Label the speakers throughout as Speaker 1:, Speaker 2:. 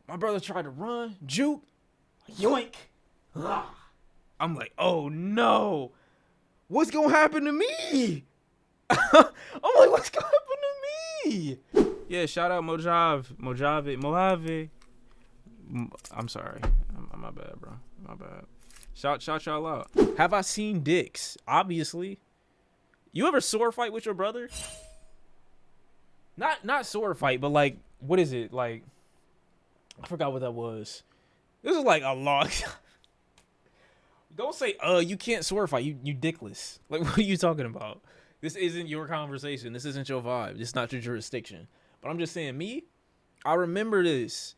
Speaker 1: My brother tried to run, juke, yoink. Ah. I'm like, oh no, what's gonna happen to me? I'm like, what's gonna happen to me? Yeah, shout out Mojave. I'm sorry. My bad, bro. My bad. Shout y'all out. Have I seen dicks? Obviously. You ever sword fight with your brother? Not sword fight, but like, what is it? Like, I forgot what that was. This is like a long. Don't say, you can't sword fight. You dickless. Like, what are you talking about? This isn't your conversation. This isn't your vibe. This is not your jurisdiction. But I'm just saying, me, I remember this.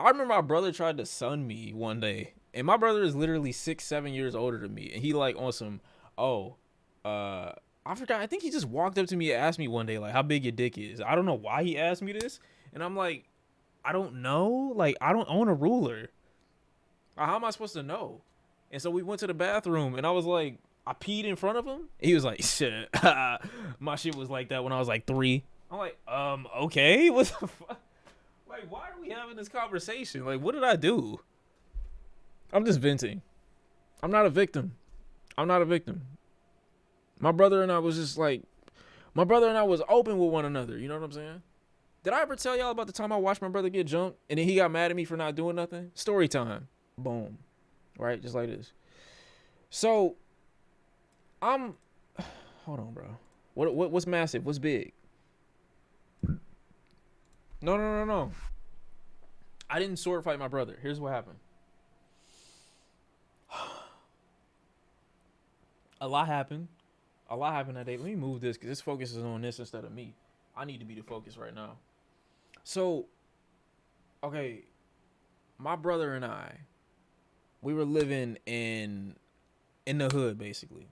Speaker 1: I remember my brother tried to sun me one day. And my brother is literally 6-7 years older than me. And he like on some, I forgot. I think he just walked up to me and asked me one day, like, how big your dick is. I don't know why he asked me this. And I'm like, I don't know. Like, I don't own a ruler. How am I supposed to know? And so we went to the bathroom and I was like, I peed in front of him. He was like, shit. My shit was like that when I was like 3. I'm like, okay. What the fuck? Like, why are we having this conversation? Like, what did I do? I'm just venting. I'm not a victim. My brother and I was just like, my brother and I was open with one another. You know what I'm saying? Did I ever tell y'all about the time I watched my brother get jumped and then he got mad at me for not doing nothing? Story time. Boom. Right? Just like this. So, hold on, bro. What's massive? What's big? No. I didn't sword fight my brother. Here's what happened. A lot happened that day. Let me move this because this focuses on this instead of me. I need to be the focus right now. So, okay, my brother and I, we were living in the hood basically,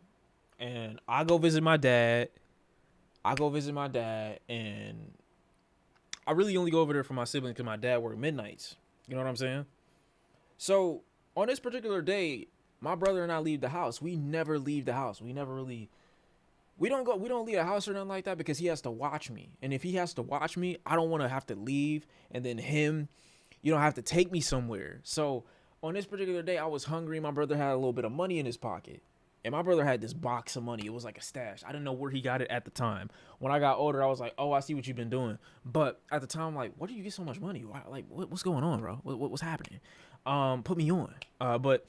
Speaker 1: and I go visit my dad, and I really only go over there for my siblings because my dad worked midnights. You know what I'm saying? So on this particular day, my brother and I leave the house. We never leave the house. We don't leave the house or nothing like that because he has to watch me. And if he has to watch me, I don't want to have to leave and then him, have to take me somewhere. So on this particular day, I was hungry. My brother had a little bit of money in his pocket. And my brother had this box of money. It was like a stash. I didn't know where he got it at the time. When I got older, I was like, oh, I see what you've been doing. But at the time, I'm like, where do you get so much money? Why, like, what's going on, bro? What's happening? Put me on. But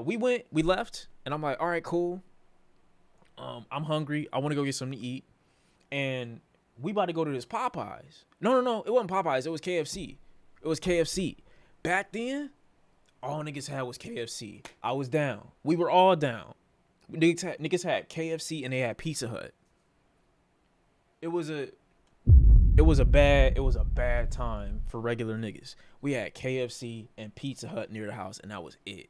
Speaker 1: we left. And I'm like, all right, cool. I'm hungry. I want to go get something to eat. And we about to go to this Popeyes. No. It wasn't Popeyes. It was KFC. Back then, all niggas had was KFC. I was down. We were all down. Niggas had KFC and they had Pizza Hut. It was a bad time for regular niggas. We had KFC and Pizza Hut near the house, and that was it.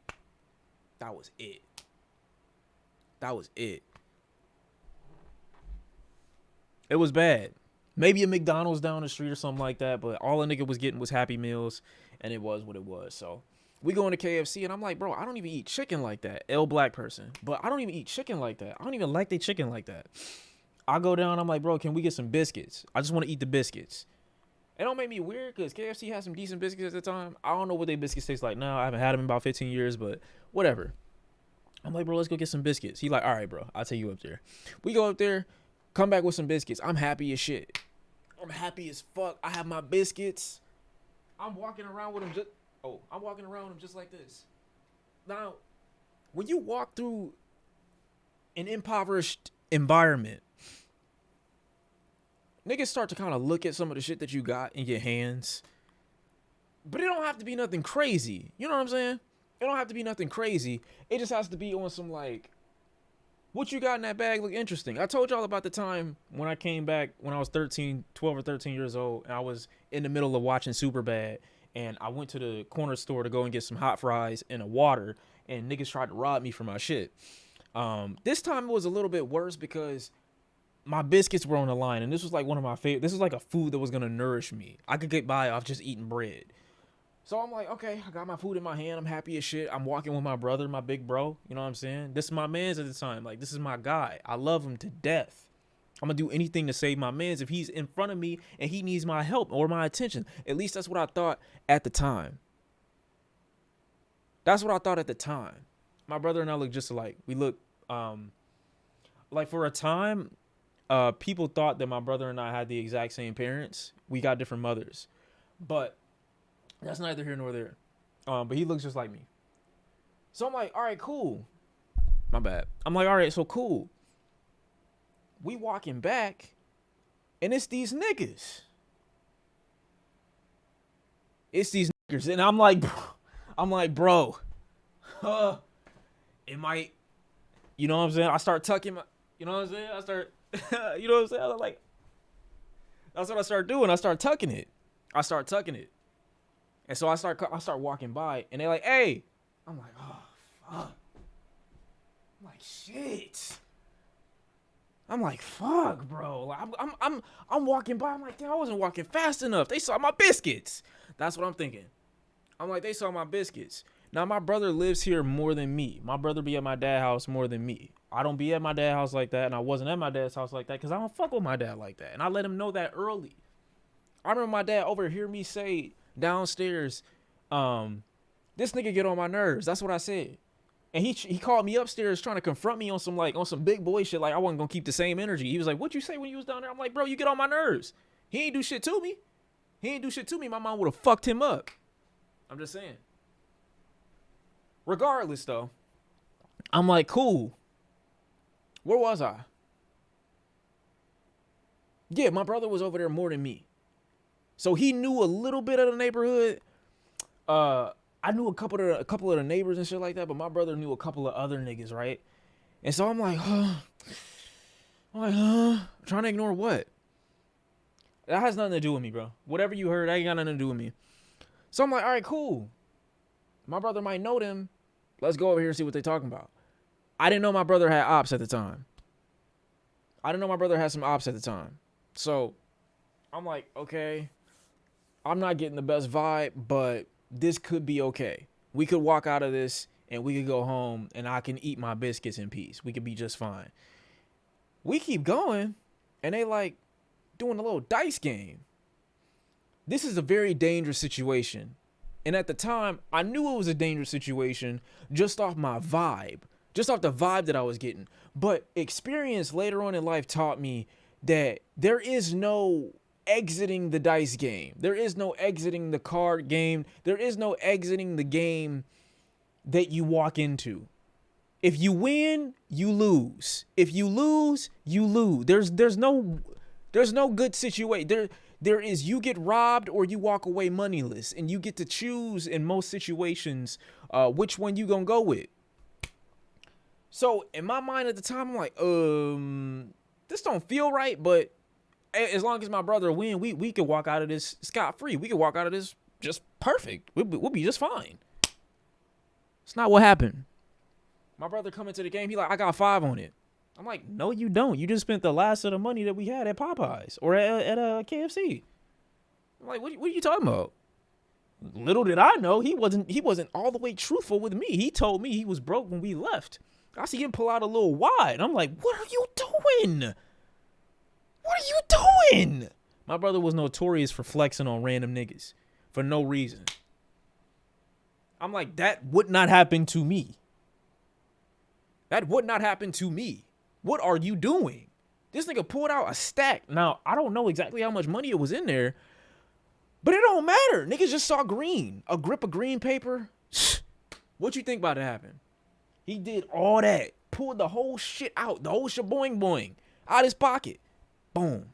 Speaker 1: It was bad. Maybe a McDonald's down the street or something like that, but all a nigga was getting was Happy Meals, and it was what it was. So we go into KFC, and I'm like, bro, I don't even eat chicken like that. Black person. But I don't even eat chicken like that. I don't even like they chicken like that. I go down, I'm like, bro, can we get some biscuits? I just want to eat the biscuits. It don't make me weird because KFC had some decent biscuits at the time. I don't know what they biscuits taste like now. I haven't had them in about 15 years, but whatever. I'm like, bro, let's go get some biscuits. He like, all right, bro, I'll take you up there. We go up there, come back with some biscuits. I'm happy as shit. I'm happy as fuck. I have my biscuits. I'm walking around with them just like this. Now, when you walk through an impoverished environment, niggas start to kind of look at some of the shit that you got in your hands. But it don't have to be nothing crazy. You know what I'm saying? It don't have to be nothing crazy. It just has to be on some like, what you got in that bag look interesting. I told y'all about the time when I came back when I was 12 or 13 years old, and I was in the middle of watching Superbad, and I went to the corner store to go and get some hot fries and a water, and niggas tried to rob me for my shit. This time it was a little bit worse because my biscuits were on the line, and this was like one of my favorite. This was like a food that was gonna nourish me. I could get by off just eating bread. So I'm like, okay, I got my food in my hand. I'm happy as shit. I'm walking with my brother, my big bro. You know what I'm saying? This is my man's at the time. Like, this is my guy. I love him to death. I'm gonna do anything to save my man's if he's in front of me and he needs my help or my attention. At least that's what I thought at the time. That's what I thought at the time. My brother and I look just alike. We look like for a time, people thought that my brother and I had the exact same parents. We got different mothers, but that's neither here nor there. But he looks just like me. So I'm like, all right, cool. My bad. I'm like, all right, so cool. We walking back, and it's these niggas. It's these niggas, and I'm like, bro, it might, you know what I'm saying? I start tucking my, you know what I'm saying? I start, you know what I'm saying? I'm like, that's what I start doing. I start tucking it. And so I start walking by, and they're like, hey. I'm like, oh, fuck. I'm like, shit. I'm like, fuck, bro. Like, I'm walking by. I'm like, damn, I wasn't walking fast enough. They saw my biscuits. That's what I'm thinking. I'm like, they saw my biscuits. Now, my brother lives here more than me. My brother be at my dad's house more than me. I don't be at my dad's house like that, and I wasn't at my dad's house like that because I don't fuck with my dad like that. And I let him know that early. I remember my dad overhear me say downstairs, this nigga get on my nerves. That's what I said. And he called me upstairs trying to confront me on some big boy shit. Like I wasn't gonna keep the same energy. He was like, "What'd you say when you was down there?" I'm like, "Bro, you get on my nerves." He ain't do shit to me. My mom would have fucked him up. I'm just saying. Regardless, though, I'm like, cool. Where was I? Yeah, my brother was over there more than me. So he knew a little bit of the neighborhood. I knew a couple of the neighbors and shit like that, but my brother knew a couple of other niggas, right? And so I'm like, trying to ignore what? That has nothing to do with me, bro. Whatever you heard, that ain't got nothing to do with me. So I'm like, all right, cool. My brother might know them. Let's go over here and see what they're talking about. I didn't know my brother had ops at the time. I didn't know my brother had some ops at the time. So I'm like, okay, I'm not getting the best vibe, but this could be okay. We could walk out of this and we could go home and I can eat my biscuits in peace. We could be just fine. We keep going and they like doing a little dice game. This is a very dangerous situation. And at the time, I knew it was a dangerous situation just off my vibe, just off the vibe that I was getting. But experience later on in life taught me that there is no exiting the dice game. There is no exiting the card game. There is no exiting the game that you walk into. If you win, you lose. If you lose, you lose. There's no good situation. There is you get robbed or you walk away moneyless, and you get to choose in most situations which one you gonna go with. So in my mind at the time, I'm like, this don't feel right, but as long as my brother win, we could walk out of this scot-free. We could walk out of this just perfect. We'll be just fine. It's not what happened. My brother come into the game, he like, I got 5 on it. I'm like, no, you don't. You just spent the last of the money that we had at Popeyes or at KFC. I'm like, what are you talking about? Little did I know, he wasn't all the way truthful with me. He told me he was broke when we left. I see him pull out a little wad. I'm like, what are you doing? What are you doing? My brother was notorious for flexing on random niggas for no reason. I'm like, that would not happen to me. That would not happen to me. What are you doing? This nigga pulled out a stack. Now, I don't know exactly how much money it was in there, but it don't matter. Niggas just saw green. A grip of green paper. What you think about to happen? He did all that. Pulled the whole shit out. The whole shaboing boing out his pocket. Boom.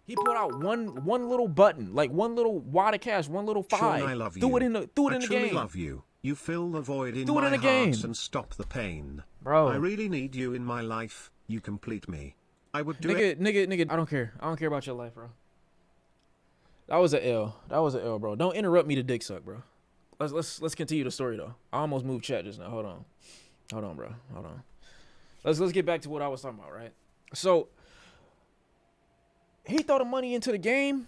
Speaker 1: He pulled out one little button, like one little wad of cash, one little 5.
Speaker 2: Shawn, I love you.
Speaker 1: Threw it in the game.
Speaker 2: I love you. You fill the void in
Speaker 1: Threw it
Speaker 2: my
Speaker 1: in the
Speaker 2: heart
Speaker 1: game.
Speaker 2: and stop the pain.
Speaker 1: Bro.
Speaker 2: I really need you in my life. You complete me. I would do it.
Speaker 1: Nigga, I don't care. I don't care about your life, bro. That was an L. That was an L, bro. Don't interrupt me to dick suck, bro. Let's continue the story though. I almost moved chat just now. Hold on, bro. Hold on. Let's get back to what I was talking about, right? So he throw the money into the game,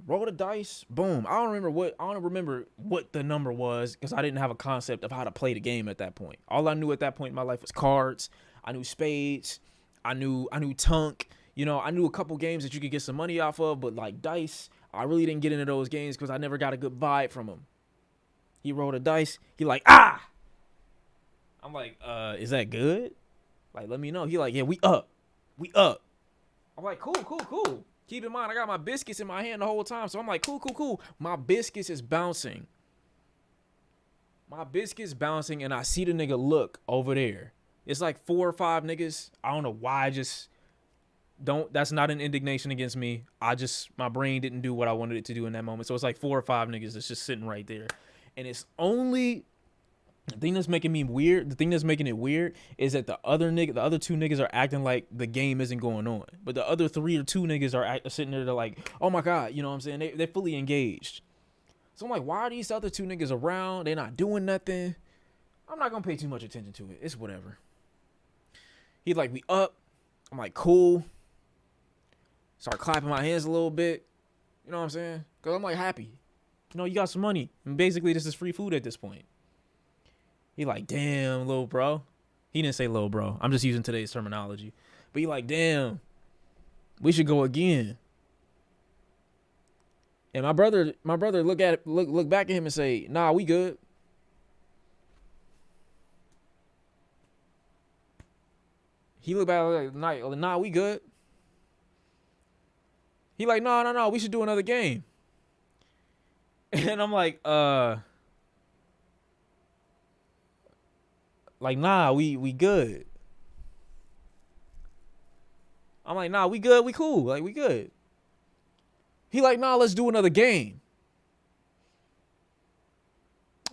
Speaker 1: roll the dice, boom. I don't remember what the number was because I didn't have a concept of how to play the game at that point. All I knew at that point in my life was cards. I knew spades. I knew Tunk. You know, I knew a couple games that you could get some money off of, but like dice, I really didn't get into those games because I never got a good vibe from him. He rolled a dice. He like, ah! I'm like, is that good? Like, let me know. He like, yeah, we up. We up. I'm like, cool. Keep in mind, I got my biscuits in my hand the whole time. So I'm like, cool. My biscuits is bouncing. And I see the nigga look over there. It's like 4 or 5 niggas. I don't know why. I just don't. That's not an indignation against me. My brain didn't do what I wanted it to do in that moment. So it's like 4 or 5 niggas that's just sitting right there. And it's only the thing that's making it weird is that the other 2 niggas are acting like the game isn't going on. But the other 3 or 2 niggas are sitting there, they're like, oh my God, you know what I'm saying? They're fully engaged. So I'm like, why are these other 2 niggas around? They're not doing nothing. I'm not going to pay too much attention to it. It's whatever. He's like, we up. I'm like, cool. Start clapping my hands a little bit. You know what I'm saying? Because I'm like happy. You know, you got some money. And basically, this is free food at this point. He like, damn, little bro. He didn't say little bro. I'm just using today's terminology. But he like, damn, we should go again. And my brother look back at him and say, nah, we good. He looked back like, nah, we good. He like, no, we should do another game. And I'm like, nah, we good. I'm like, nah, we good, we cool, like we good. He like, nah, let's do another game.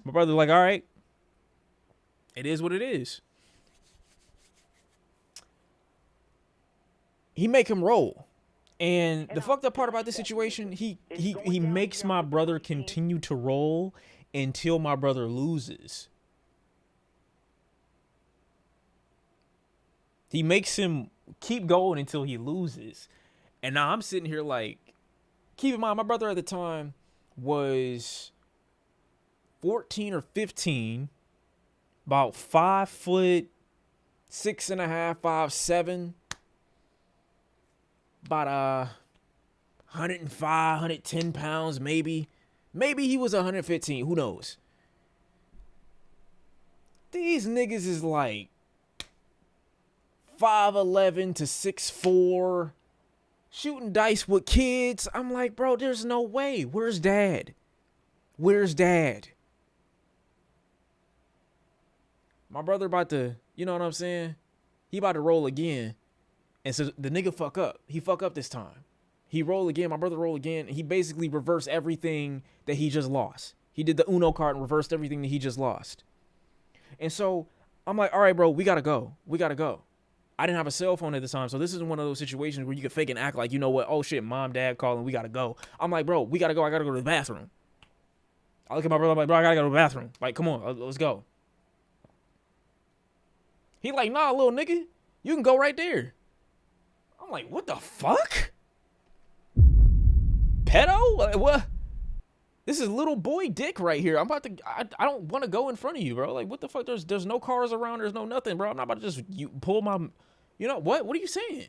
Speaker 1: My brother like, all right. It is what it is. He make him roll. And the fucked up part about this situation, he makes my brother continue to roll until my brother loses. He makes him keep going until he loses. And now I'm sitting here like, keep in mind, my brother at the time was 14 or 15, about 5'6.5", 5'7", about 105, 110 pounds, maybe. Maybe he was 115, who knows? These niggas is like 5'11 to 6'4", shooting dice with kids. I'm like, bro, there's no way. Where's dad? My brother about to, you know what I'm saying? He about to roll again. And so the nigga fuck up. He fuck up this time. He roll again. My brother roll again. And he basically reversed everything that he just lost. He did the Uno card and reversed everything that he just lost. And so I'm like, all right, bro, we got to go. I didn't have a cell phone at the time. So this isn't one of those situations where you can fake and act like, you know what? Oh, shit, mom, dad calling. We got to go. I'm like, bro, we got to go. I got to go to the bathroom. I look at my brother. I'm like, bro, I got to go to the bathroom. Like, come on, let's go. He like, nah, little nigga, you can go right there. I'm like, what the fuck? Pedo? Like, what? This is little boy dick right here. I don't want to go in front of you, bro. Like, what the fuck? There's no cars around. There's no nothing, bro. I'm not about to just pull my, you know, what? What are you saying?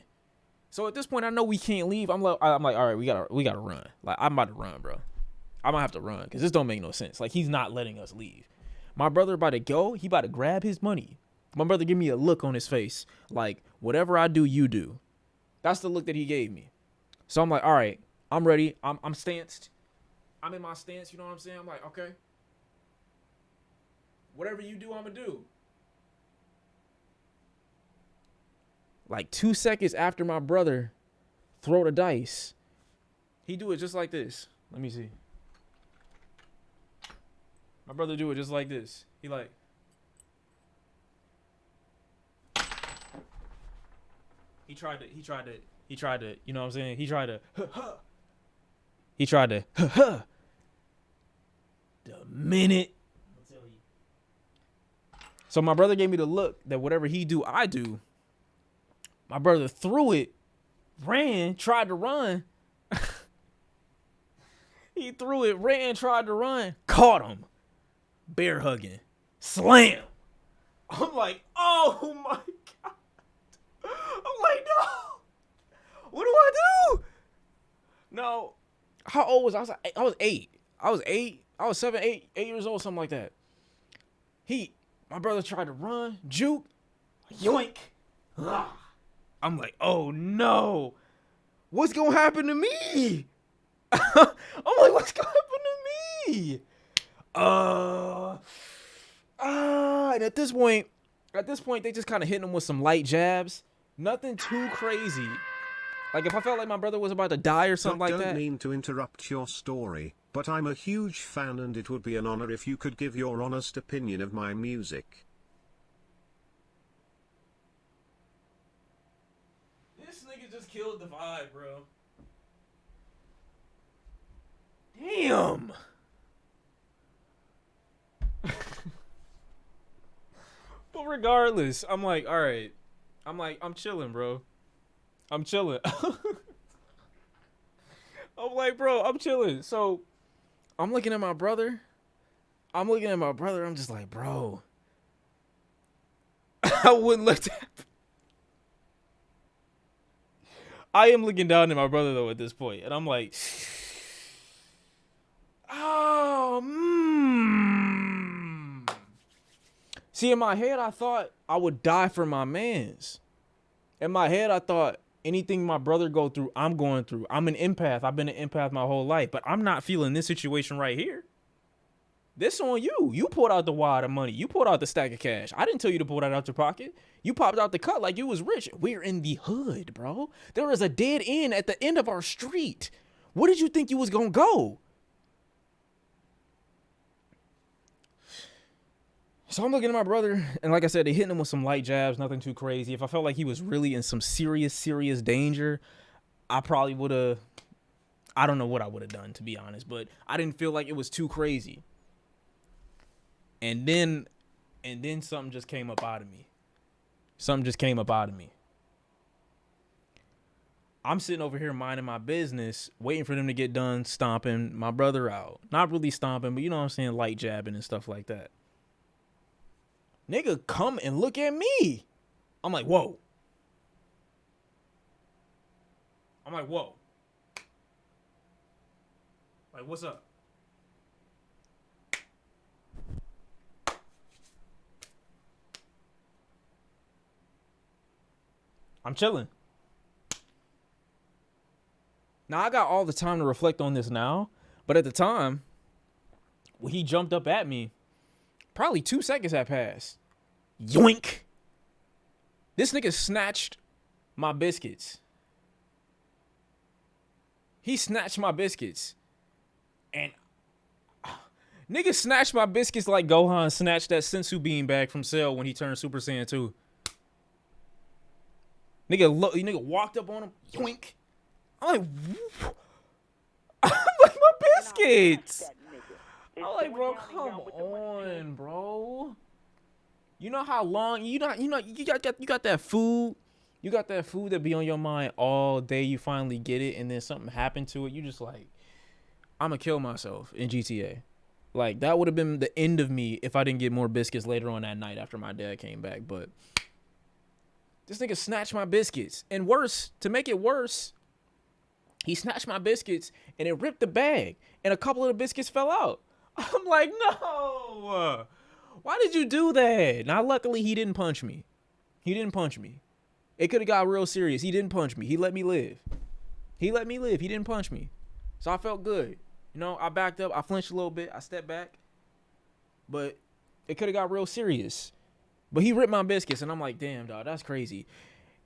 Speaker 1: So at this point, I know we can't leave. I'm like, all right, we gotta run. Like, I'm about to run, bro. I'm gonna have to run because this don't make no sense. Like, he's not letting us leave. My brother about to go. He about to grab his money. My brother give me a look on his face. Like, whatever I do, you do. That's the look that he gave me. So I'm like, all right, I'm ready. I'm stanced. I'm in my stance, you know what I'm saying? I'm like, okay. Whatever you do, I'm going to do. Like 2 seconds after my brother throw the dice, he do it just like this. Let me see. My brother do it just like this. He like. He tried to, you know what I'm saying? He tried to, the minute. So my brother gave me the look that whatever he do, I do. My brother threw it, ran, tried to run. He threw it, ran, tried to run, caught him. Bear hugging. Slam. I'm like, oh my God. I'm What do I do? No. How old was I? I was 8. I was 8. I was 7, 8 years old, something like that. My brother tried to run, juke, yoink. I'm like, oh no. What's going to happen to me? I'm like, what's going to happen to me? And at this point, they just kind of hitting him with some light jabs. Nothing too crazy. Like, if I felt like my brother was about to die or something like that.
Speaker 2: Don't mean to interrupt your story, but I'm a huge fan and it would be an honor if you could give your honest opinion of my music.
Speaker 1: This nigga just killed the vibe, bro. Damn. But regardless, I'm like, all right. I'm chilling, bro. I'm chilling. I'm like, bro, I'm chilling. So I'm looking at my brother. I'm just like, bro. I wouldn't let that. I am looking down at my brother, though, at this point. And I'm like, oh, See, in my head, I thought I would die for my mans. In my head, I thought anything my brother go through, I'm going through. I'm an empath. I've been an empath my whole life, but I'm not feeling this situation right here. This on you. You pulled out the wad of money. You pulled out the stack of cash. I didn't tell you to pull that out your pocket. You popped out the cut like you was rich. We're in the hood, bro. There is a dead end at the end of our street. Where did you think you was going to go? So I'm looking at my brother, and like I said, they hitting him with some light jabs, nothing too crazy. If I felt like he was really in some serious danger, I probably would have, I don't know what I would have done, to be honest, but I didn't feel like it was too crazy. And then something just came up out of me. I'm sitting over here minding my business, waiting for them to get done stomping my brother out. Not really stomping, but you know what I'm saying, light jabbing and stuff like that. Nigga, come and look at me. I'm like, whoa. Like, what's up? I'm chilling. Now, I got all the time to reflect on this now, but at the time, when he jumped up at me, probably 2 seconds had passed. Yoink. This nigga snatched my biscuits. He snatched my biscuits. And nigga snatched my biscuits like Gohan snatched that sensu bean bag from Cell when he turned Super Saiyan 2. Nigga walked up on him. Yoink. I'm like, I'm like, my biscuits. I'm like, bro, come on, bro. You know how long you got that food. You got that food that be on your mind all day. You finally get it, and then something happened to it. You just like, I'm gonna kill myself in GTA. Like, that would have been the end of me if I didn't get more biscuits later on that night after my dad came back. But this nigga snatched my biscuits, and worse, to make it worse, he snatched my biscuits and it ripped the bag, and a couple of the biscuits fell out. I'm like, no. Why did you do that? Now, luckily, he didn't punch me. It could have got real serious. He didn't punch me. He let me live. He didn't punch me. So I felt good. You know, I backed up. I flinched a little bit. I stepped back. But it could have got real serious. But he ripped my biscuits, and I'm like, damn, dog, that's crazy.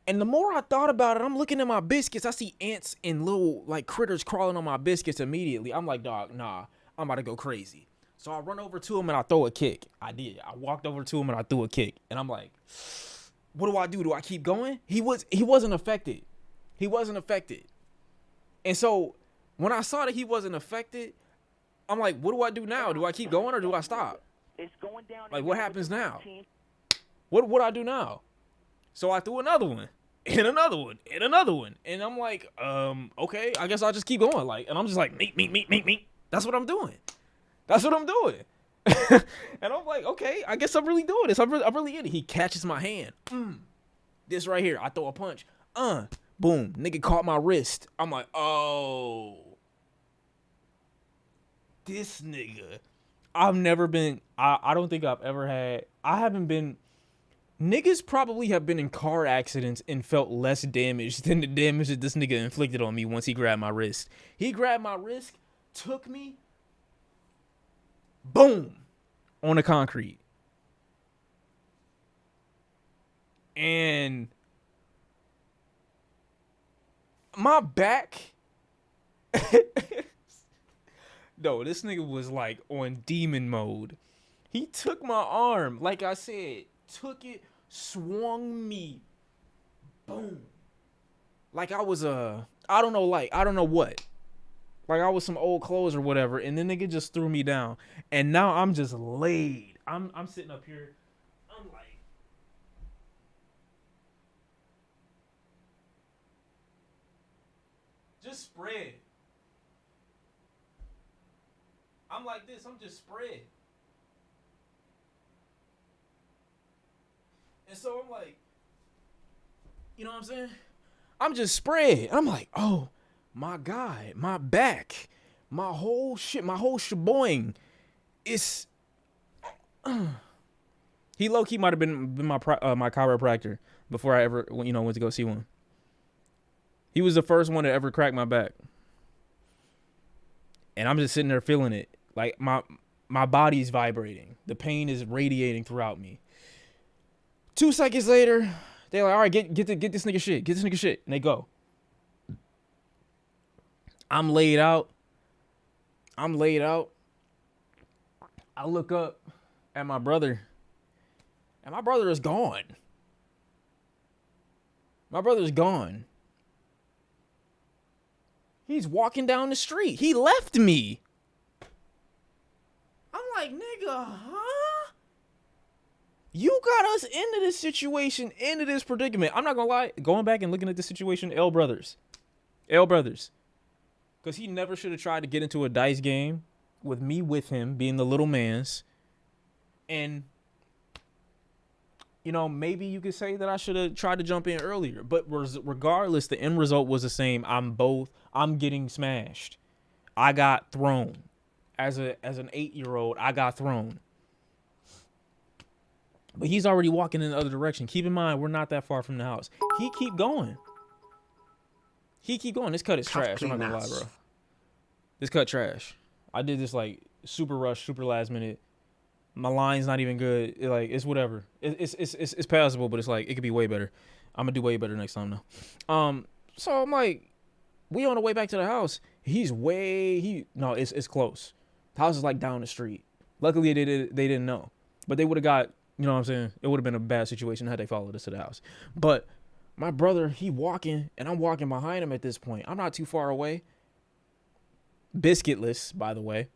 Speaker 1: And the more I thought about it, I'm looking at my biscuits. I see ants and little, like, critters crawling on my biscuits immediately. I'm like, dog, nah, I'm about to go crazy. So I run over to him and I throw a kick. I did. I walked over to him and I threw a kick. And I'm like, what do I do? Do I keep going? He wasn't affected. And so when I saw that he wasn't affected, I'm like, what do I do now? Do I keep going or do I stop? Like, what happens now? What do I do now? So I threw another one. And another one. And another one. And I'm like, okay, I guess I'll just keep going. Like, and I'm just like, meat. That's what I'm doing. And I'm like, okay, I guess I'm really doing this. I'm really in it. He catches my hand. This right here. I throw a punch. Boom. Nigga caught my wrist. I'm like, oh. This nigga. I've never been, I don't think I've ever had, I haven't been, niggas probably have been in car accidents and felt less damage than the damage that this nigga inflicted on me once he grabbed my wrist. He grabbed my wrist, took me, boom, on the concrete. And my back, no, this nigga was like on demon mode. He took my arm, like I said, took it, swung me, boom. Like I was I don't know what. Like I was some old clothes or whatever, and then nigga just threw me down. And now I'm just laid. I'm sitting up here. I'm like, just spread. I'm like this. I'm just spread. And so I'm like, you know what I'm saying? I'm just spread. I'm like, oh my God, my back, my whole shit, my whole sheboing. It's he low key might have been my chiropractor before I ever went to go see one. He was the first one to ever crack my back, and I'm just sitting there feeling it. Like my body's vibrating. The pain is radiating throughout me. 2 seconds later, they're like, all right, get this nigga shit. Get this nigga shit. And they go. I'm laid out. I look up at my brother. And my brother is gone. My brother's gone. He's walking down the street. He left me. I'm like, nigga, huh? You got us into this situation, into this predicament. I'm not gonna lie, going back and looking at the situation, L Brothers. Because he never should have tried to get into a dice game with me with him, being the little mans. And, maybe you could say that I should have tried to jump in earlier. But regardless, the end result was the same. I'm getting smashed. I got thrown. As an 8-year-old, I got thrown. But he's already walking in the other direction. Keep in mind, we're not that far from the house. He keep going. This cut is trash. I'm not gonna lie, bro. This cut trash. I did this like super rush, super last minute. My line's not even good. It's whatever. It's passable, but it's like it could be way better. I'm gonna do way better next time though. So I'm like, we on the way back to the house. It's close. The house is like down the street. Luckily they didn't know. But they would have got, you know what I'm saying? It would have been a bad situation had they followed us to the house. But my brother, he walking, and I'm walking behind him at this point. I'm not too far away. Biscuitless, by the way.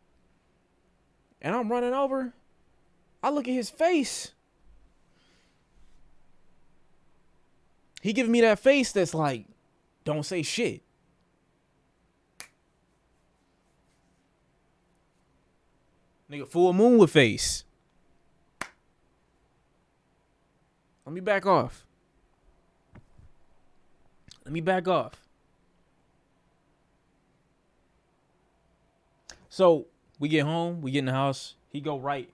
Speaker 1: And I'm running over. I look at his face. He giving me that face that's like, don't say shit. Nigga, full moon with face. Let me back off. So we get home, we get in the house. He go right.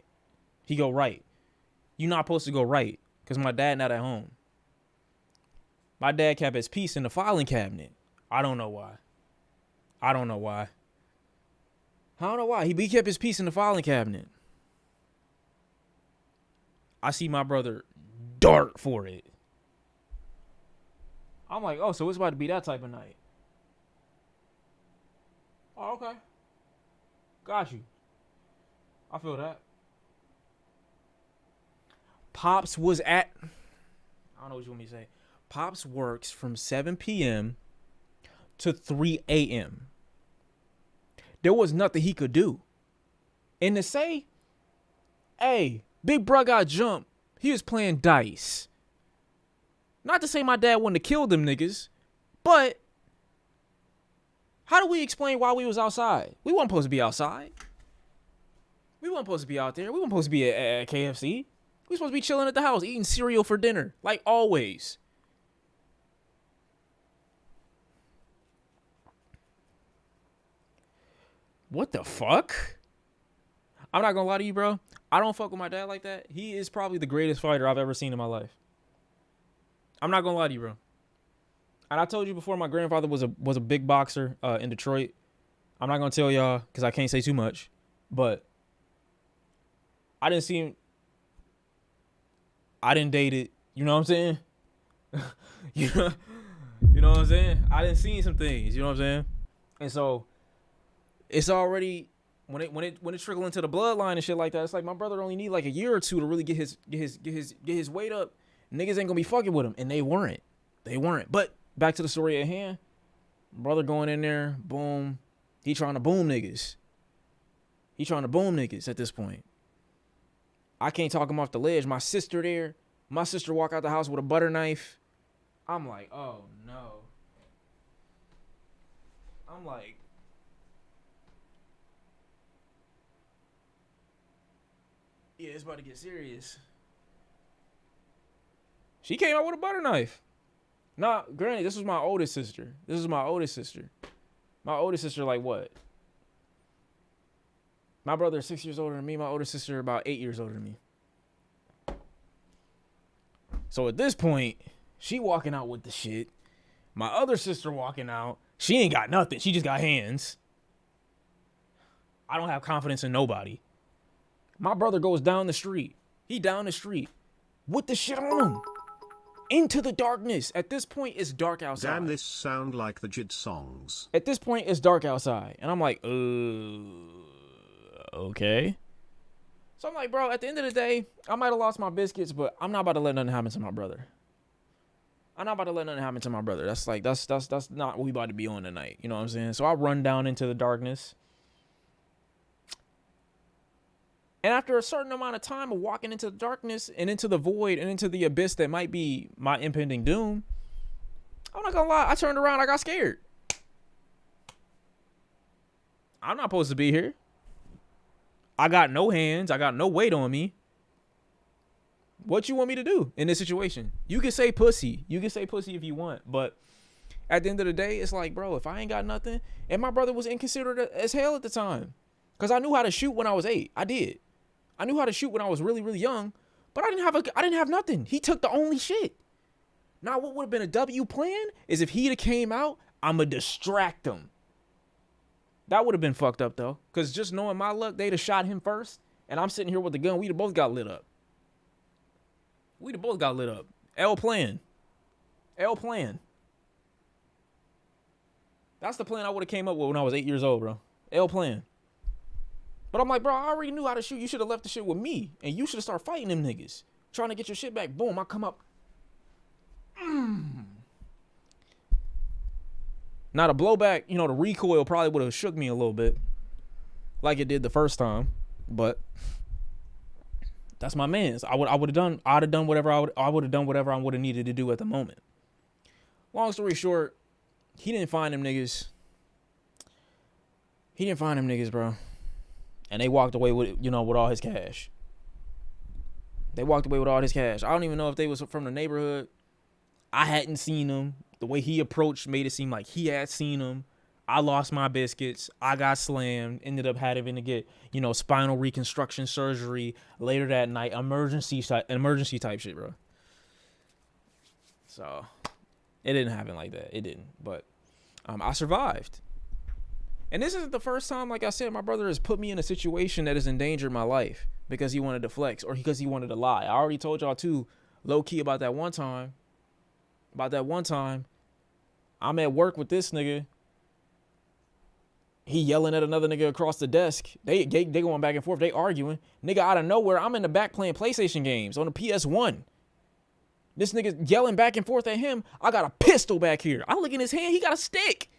Speaker 1: You're not supposed to go right because my dad not at home. My dad kept his piece in the filing cabinet. I don't know why. He kept his piece in the filing cabinet. I see my brother dart for it. I'm like, oh, so it's about to be that type of night. Oh, okay. Got you. I feel that. Pops was at, I don't know what you want me to say. Pops works from 7 p.m. to 3 a.m. There was nothing he could do. And to say, hey, big bro got jumped. He was playing dice. Not to say my dad wanted to kill them niggas, but how do we explain why we was outside? We weren't supposed to be outside. We weren't supposed to be out there. We weren't supposed to be at KFC. We were supposed to be chilling at the house, eating cereal for dinner, like always. What the fuck? I'm not gonna lie to you, bro. I don't fuck with my dad like that. He is probably the greatest fighter I've ever seen in my life. I'm not gonna lie to you, bro. And I told you before, my grandfather was a big boxer in Detroit. I'm not gonna tell y'all because I can't say too much, but I didn't see him. I didn't date it. You know what I'm saying? you know what I'm saying? I didn't see some things. You know what I'm saying? And so it's already when it trickle into the bloodline and shit like that. It's like my brother only need like a year or two to really get his weight up. Niggas ain't gonna be fucking with him, and they weren't. But back to the story at hand. Brother going in there, boom. He trying to boom niggas. At this point. I can't talk him off the ledge. My sister there. My sister walk out the house with a butter knife. I'm like, oh no. I'm like, yeah, it's about to get serious. She came out with a butter knife. Nah, granted, this was my oldest sister. My oldest sister, like what? My brother is 6 years older than me. My older sister about 8 years older than me. So at this point, she walking out with the shit. My other sister walking out. She ain't got nothing. She just got hands. I don't have confidence in nobody. My brother goes down the street. He down the street with the shit on. Into the darkness. At this point, it's dark outside.
Speaker 2: Damn, this sound like the JID songs.
Speaker 1: At this point, it's dark outside. And I'm like, okay. So I'm like, bro, at the end of the day, I might have lost my biscuits, but I'm not about to let nothing happen to my brother. That's like, that's not what we about to be on tonight. You know what I'm saying? So I run down into the darkness. And after a certain amount of time of walking into the darkness and into the void and into the abyss that might be my impending doom, I'm not gonna lie, I turned around, I got scared. I'm not supposed to be here. I got no hands, I got no weight on me. What you want me to do in this situation? You can say pussy. You can say pussy if you want, but at the end of the day, it's like, bro, if I ain't got nothing, and my brother was inconsiderate as hell at the time, because I knew how to shoot when I was 8. I did. I knew how to shoot when I was really, really young, but I didn't have nothing. He took the only shit. Now, what would have been a W plan is if he'd have came out, I'ma distract him. That would have been fucked up though, because just knowing my luck, they'd have shot him first, and I'm sitting here with the gun. We'd have both got lit up. L plan. That's the plan I would have came up with when I was 8 years old, bro. L plan. But I'm like, bro, I already knew how to shoot. You should have left the shit with me. And you should have started fighting them niggas. Trying to get your shit back. Boom, I come up. Now the blowback, the recoil probably would have shook me a little bit. Like it did the first time. But that's my man's. I'd have done whatever I would have needed to do at the moment. Long story short, he didn't find them niggas. Bro. And they walked away with all his cash. I don't even know if they was from the neighborhood. I hadn't seen them. The way he approached made it seem like he had seen them. I lost my biscuits. I got slammed. Ended up having to get, spinal reconstruction surgery later that night. Emergency type shit, bro. So it didn't happen like that. It didn't. But I survived. And this isn't the first time, like I said, my brother has put me in a situation that has endangered my life because he wanted to flex or because he wanted to lie. I already told y'all too, low key about that one time. I'm at work with this nigga. He yelling at another nigga across the desk. They going back and forth. They arguing. Nigga out of nowhere, I'm in the back playing PlayStation games on the PS1. This nigga yelling back and forth at him. I got a pistol back here. I look in his hand. He got a stick.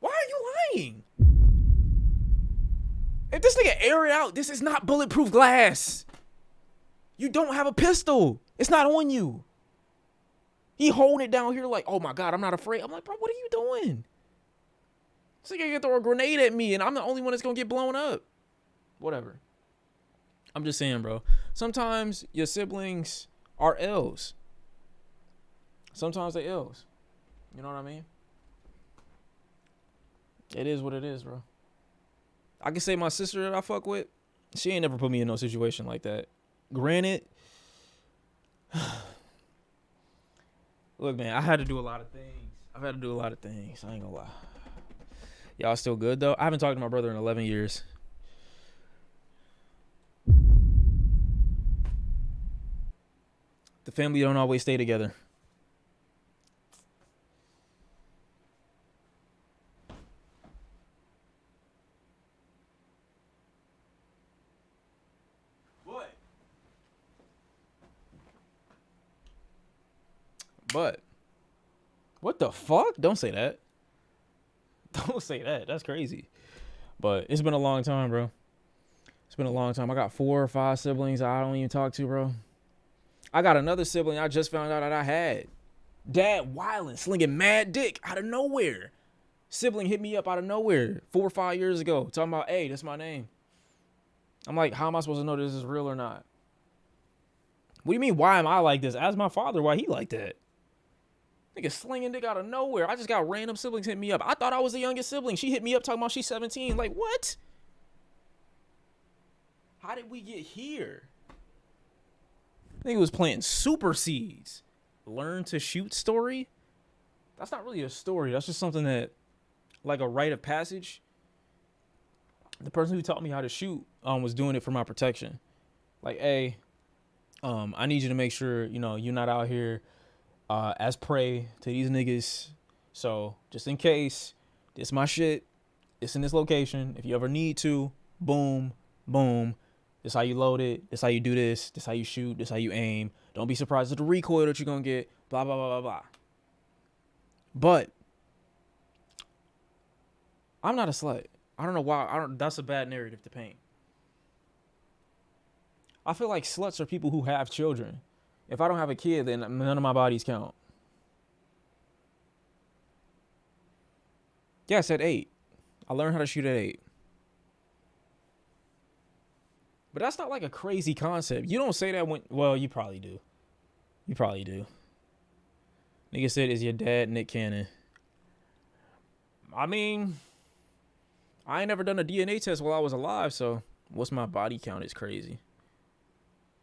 Speaker 1: Why are you lying? If this nigga air it out, this is not bulletproof glass. You don't have a pistol. It's not on you. He holding it down here like, oh my God, I'm not afraid. I'm like, bro, what are you doing? This nigga can throw a grenade at me and I'm the only one that's gonna get blown up. Whatever. I'm just saying, bro. Sometimes your siblings are L's. Sometimes they're L's. You know what I mean? It is what it is, bro. I can say my sister that I fuck with, she ain't never put me in no situation like that. Granted, look, man, I had to do a lot of things. I've had to do a lot of things. I ain't gonna lie. Y'all still good, though? I haven't talked to my brother in 11 years. The family don't always stay together. But what the fuck? Don't say that. Don't say that. That's crazy. But it's been a long time, bro. It's been a long time. I got 4 or 5 siblings I don't even talk to, bro. I got another sibling I just found out that I had. Dad wilding, slinging mad dick out of nowhere. Sibling hit me up out of nowhere 4 or 5 years ago, talking about, hey, that's my name. I'm like, how am I supposed to know this is real or not? What do you mean, why am I like this? Ask my father why he like that. Nigga slinging dick out of nowhere. I just got random siblings hit me up. I thought I was the youngest sibling. She hit me up talking about she's 17. Like, what? How did we get here? Nigga was playing Super Seeds. Learn to shoot story? That's not really a story. That's just something that, like a rite of passage. The person who taught me how to shoot was doing it for my protection. Like, hey, I need you to make sure, you're not out here as prey to these niggas. So just in case, this my shit. It's in this location. If you ever need to, boom, boom. This how you load it. This how you do this. This how you shoot. This how you aim. Don't be surprised at the recoil that you're gonna get. Blah blah blah blah blah. But I'm not a slut. I don't know why. That's a bad narrative to paint. I feel like sluts are people who have children. If I don't have a kid, then none of my bodies count. Yeah, I said 8. I learned how to shoot at 8. But that's not like a crazy concept. You don't say that when... Well, you probably do. You probably do. Nigga said, is your dad Nick Cannon? I mean... I ain't never done a DNA test while I was alive, so... What's my body count is crazy.